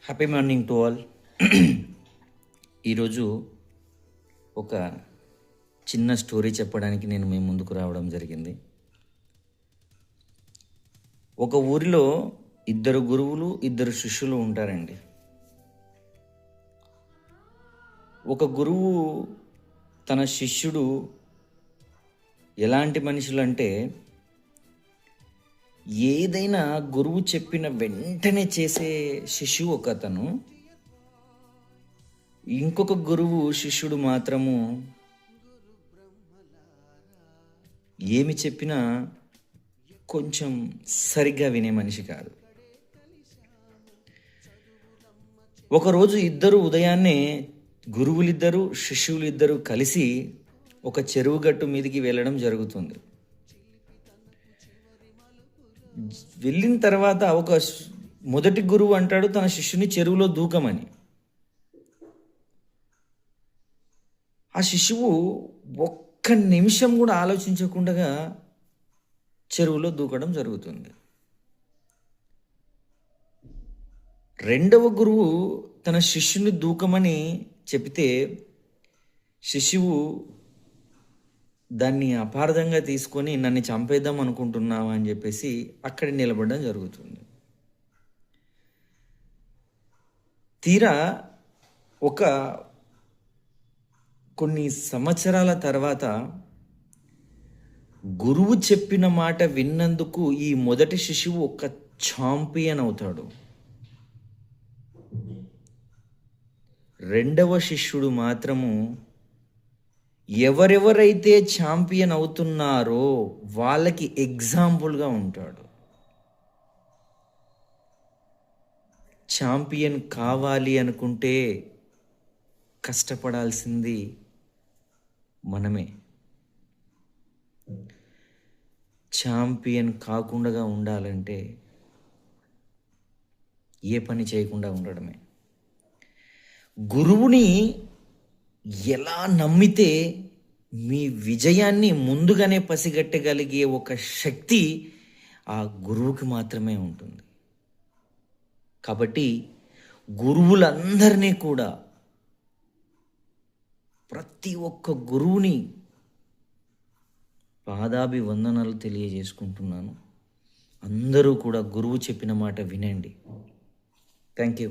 Happy morning to all. ఈరోజు ఒక చిన్న స్టోరీ చెప్పడానికి నేను మీ ముందుకు రావడం జరిగింది. ఒక ఊరిలో ఇద్దరు గురువులు, ఇద్దరు శిష్యులు ఉంటారండి. ఒక గురువు తన శిష్యుడు ఎలాంటి మనుషులంటే, ఏదైనా గురువు చెప్పిన వెంటనే చేసే శిష్యువు ఒకతను, ఇంకొక గురువు శిష్యుడు మాత్రము ఏమి చెప్పినా కొంచెం సరిగ్గా వినే మనిషి కాదు. ఒకరోజు ఇద్దరు ఉదయాన్నే గురువులిద్దరూ శిష్యులిద్దరూ కలిసి ఒక చెరువు గట్టు మీదకి వెళ్ళడం జరుగుతుంది. వెళ్ళిన తర్వాత మొదటి గురువు అంటాడు తన శిష్యుని చెరువులో దూకమని. ఆ శిశువు ఒక్క నిమిషం కూడా ఆలోచించకుండా చెరువులో దూకడం జరుగుతుంది. రెండవ గురువు తన శిష్యుని దూకమని చెబితే శిశువు దాన్ని అపార్థంగా తీసుకొని నన్ను చంపేద్దాం అనుకుంటున్నావా అని చెప్పేసి అక్కడ నిలబడడం జరుగుతుంది. తీరా కొన్ని సంవత్సరాల తర్వాత గురువు చెప్పిన మాట విన్నందుకు ఈ మొదటి శిశువు ఒక ఛాంపియన్ అవుతాడు. రెండవ శిష్యుడు మాత్రము ఎవరెవరైతే ఛాంపియన్ అవుతున్నారో వాళ్ళకి ఎగ్జాంపుల్గా ఉంటాడు. ఛాంపియన్ కావాలి అనుకుంటే కష్టపడాల్సింది మనమే. ఛాంపియన్ కాకుండా ఉండాలంటే ఏ పని చేయకుండా ఉండడమే. గురువుని ఎలా నమ్మితే మీ విజయాన్ని ముందుగానే పసిగట్టగలిగే ఒక శక్తి ఆ గురువుకి మాత్రమే ఉంటుంది. కాబట్టి గురువులందరినీ కూడా, ప్రతి ఒక్క గురువుని పాదాభివందనాలు తెలియజేసుకుంటున్నాను. అందరూ కూడా గురువు చెప్పిన మాట వినండి. Thank you.